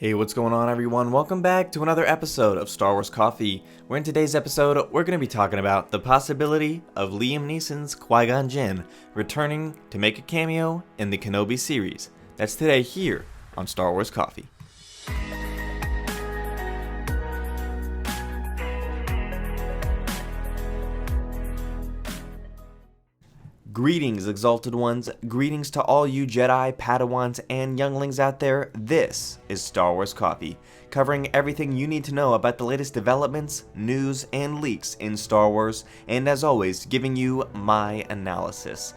Hey, what's going on everyone? Welcome back to another episode of Star Wars Coffee, where in today's episode, we're going to be talking about the possibility of Liam Neeson's Qui-Gon Jinn returning to make a cameo in the Kenobi series. That's today here on Star Wars Coffee. Greetings, Exalted Ones. Greetings to all you Jedi, Padawans, and younglings out there. This is Star Wars Coffee, covering everything you need to know about the latest developments, news, and leaks in Star Wars, and as always, giving you my analysis.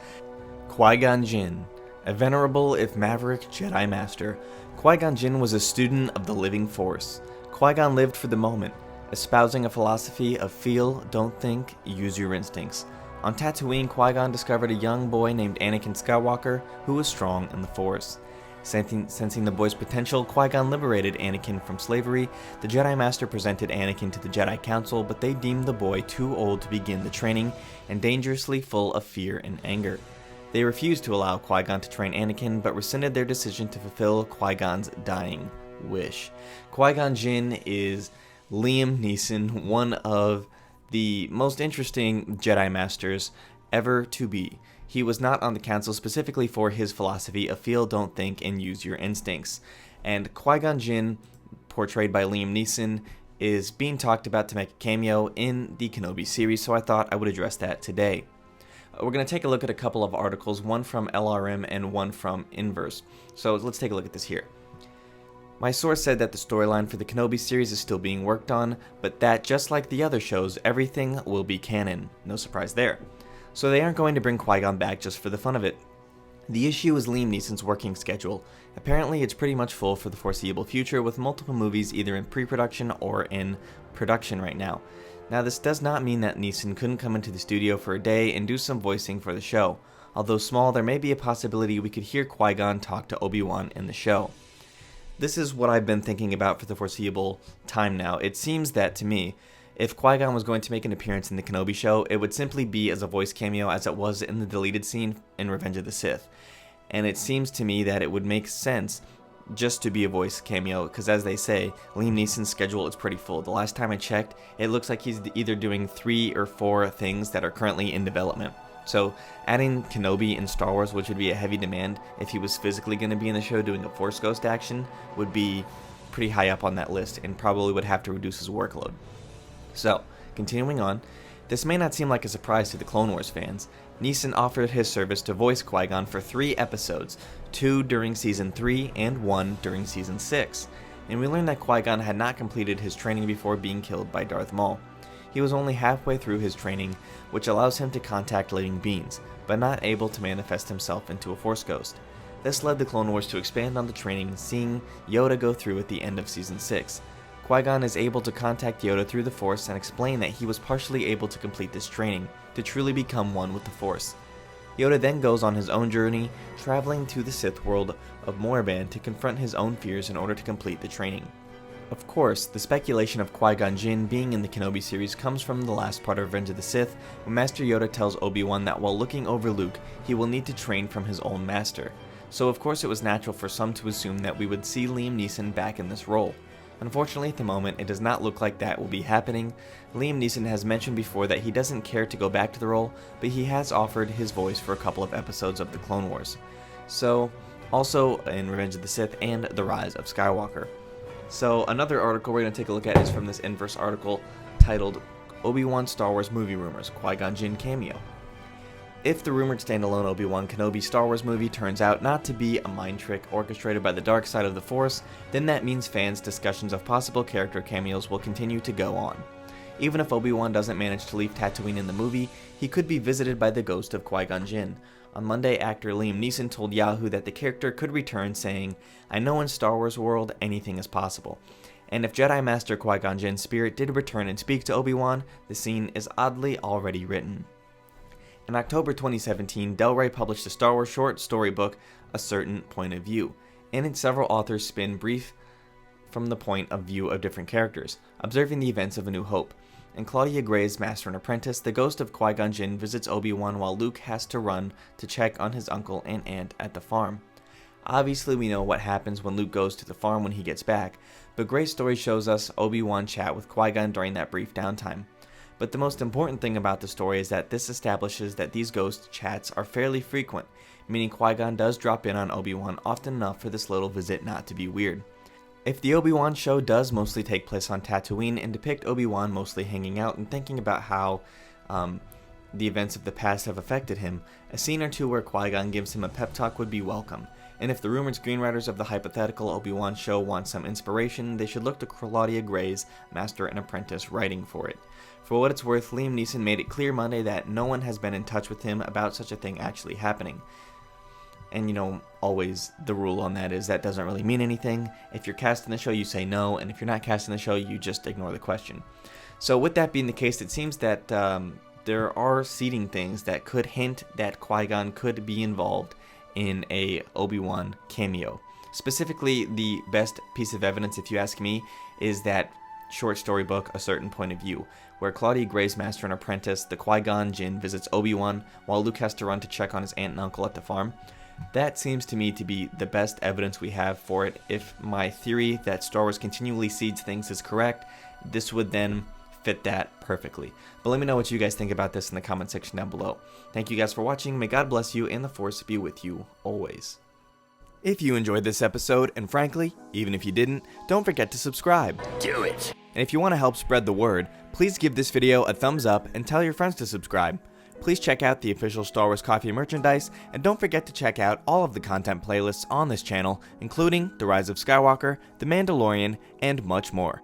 Qui-Gon Jinn, a venerable if maverick Jedi Master, Qui-Gon Jinn was a student of the living Force. Qui-Gon lived for the moment, espousing a philosophy of feel, don't think, use your instincts. On Tatooine, Qui-Gon discovered a young boy named Anakin Skywalker who was strong in the Force. Sensing the boy's potential, Qui-Gon liberated Anakin from slavery. The Jedi Master presented Anakin to the Jedi Council, but they deemed the boy too old to begin the training and dangerously full of fear and anger. They refused to allow Qui-Gon to train Anakin, but rescinded their decision to fulfill Qui-Gon's dying wish. Qui-Gon Jinn is Liam Neeson, one of the most interesting Jedi Masters ever to be. He was not on the council specifically for his philosophy of feel, don't think, and use your instincts. And Qui-Gon Jinn, portrayed by Liam Neeson, is being talked about to make a cameo in the Kenobi series, so I thought I would address that today. We're going to take a look at a couple of articles, one from LRM and one from Inverse. So let's take a look at this here. My source said that the storyline for the Kenobi series is still being worked on, but that, just like the other shows, everything will be canon. No surprise there. So they aren't going to bring Qui-Gon back just for the fun of it. The issue is Liam Neeson's working schedule. Apparently it's pretty much full for the foreseeable future, with multiple movies either in pre-production or in production right now. Now this does not mean that Neeson couldn't come into the studio for a day and do some voicing for the show. Although small, there may be a possibility we could hear Qui-Gon talk to Obi-Wan in the show. This is what I've been thinking about for the foreseeable time now. It seems that, to me, if Qui-Gon was going to make an appearance in the Kenobi show, it would simply be as a voice cameo as it was in the deleted scene in Revenge of the Sith. And it seems to me that it would make sense just to be a voice cameo, because as they say, Liam Neeson's schedule is pretty full. The last time I checked, it looks like he's either doing 3 or 4 things that are currently in development. So adding Kenobi in Star Wars, which would be a heavy demand if he was physically going to be in the show doing a Force Ghost action, would be pretty high up on that list and probably would have to reduce his workload. So, continuing on, this may not seem like a surprise to the Clone Wars fans. Neeson offered his service to voice Qui-Gon for 3 episodes, 2 during Season 3 and 1 during Season 6. And we learned that Qui-Gon had not completed his training before being killed by Darth Maul. He was only halfway through his training, which allows him to contact living beings, but not able to manifest himself into a Force Ghost. This led the Clone Wars to expand on the training, seeing Yoda go through at the end of Season 6. Qui-Gon is able to contact Yoda through the Force and explain that he was partially able to complete this training, to truly become one with the Force. Yoda then goes on his own journey, traveling to the Sith world of Moraband to confront his own fears in order to complete the training. Of course, the speculation of Qui-Gon Jinn being in the Kenobi series comes from the last part of Revenge of the Sith, when Master Yoda tells Obi-Wan that while looking over Luke, he will need to train from his own master. So of course it was natural for some to assume that we would see Liam Neeson back in this role. Unfortunately, at the moment, it does not look like that will be happening. Liam Neeson has mentioned before that he doesn't care to go back to the role, but he has offered his voice for a couple of episodes of the Clone Wars. So, also in Revenge of the Sith and The Rise of Skywalker. So another article we're going to take a look at is from this Inverse article titled Obi-Wan Star Wars Movie Rumors, Qui-Gon Jinn Cameo. If the rumored standalone Obi-Wan Kenobi Star Wars movie turns out not to be a mind trick orchestrated by the dark side of the Force, then that means fans' discussions of possible character cameos will continue to go on. Even if Obi-Wan doesn't manage to leave Tatooine in the movie, he could be visited by the ghost of Qui-Gon Jinn. On Monday, actor Liam Neeson told Yahoo that the character could return, saying, "I know in Star Wars world, anything is possible." And if Jedi Master Qui-Gon Jinn's spirit did return and speak to Obi-Wan, the scene is oddly already written. In October 2017, Del Rey published a Star Wars short story book, A Certain Point of View. In it, several authors spin brief from the point of view of different characters, observing the events of A New Hope. In Claudia Gray's Master and Apprentice, the ghost of Qui-Gon Jinn visits Obi-Wan while Luke has to run to check on his uncle and aunt at the farm. Obviously we know what happens when Luke goes to the farm when he gets back, but Gray's story shows us Obi-Wan chat with Qui-Gon during that brief downtime. But the most important thing about the story is that this establishes that these ghost chats are fairly frequent, meaning Qui-Gon does drop in on Obi-Wan often enough for this little visit not to be weird. If the Obi-Wan show does mostly take place on Tatooine and depict Obi-Wan mostly hanging out and thinking about how the events of the past have affected him, a scene or two where Qui-Gon gives him a pep talk would be welcome. And if the rumored screenwriters of the hypothetical Obi-Wan show want some inspiration, they should look to Claudia Gray's Master and Apprentice writing for it. For what it's worth, Liam Neeson made it clear Monday that no one has been in touch with him about such a thing actually happening. And you know, always the rule on that is that doesn't really mean anything. If you're cast in the show, you say no, and if you're not cast in the show, you just ignore the question. So with that being the case, it seems that there are seeding things that could hint that Qui-Gon could be involved in a Obi-Wan cameo. Specifically, the best piece of evidence, if you ask me, is that short story book, A Certain Point of View, where Claudia Gray's Master and Apprentice, the Qui-Gon Jinn, visits Obi-Wan while Luke has to run to check on his aunt and uncle at the farm. That seems to me to be the best evidence we have for it. If my theory that Star Wars continually seeds things is correct, this would then fit that perfectly. But let me know what you guys think about this in the comment section down below. Thank you guys for watching. May God bless you and the Force be with you always. If you enjoyed this episode, and frankly, even if you didn't, don't forget to subscribe. Do it! And if you want to help spread the word, please give this video a thumbs up and tell your friends to subscribe. Please check out the official Star Wars Coffee merchandise, and don't forget to check out all of the content playlists on this channel, including The Rise of Skywalker, The Mandalorian, and much more.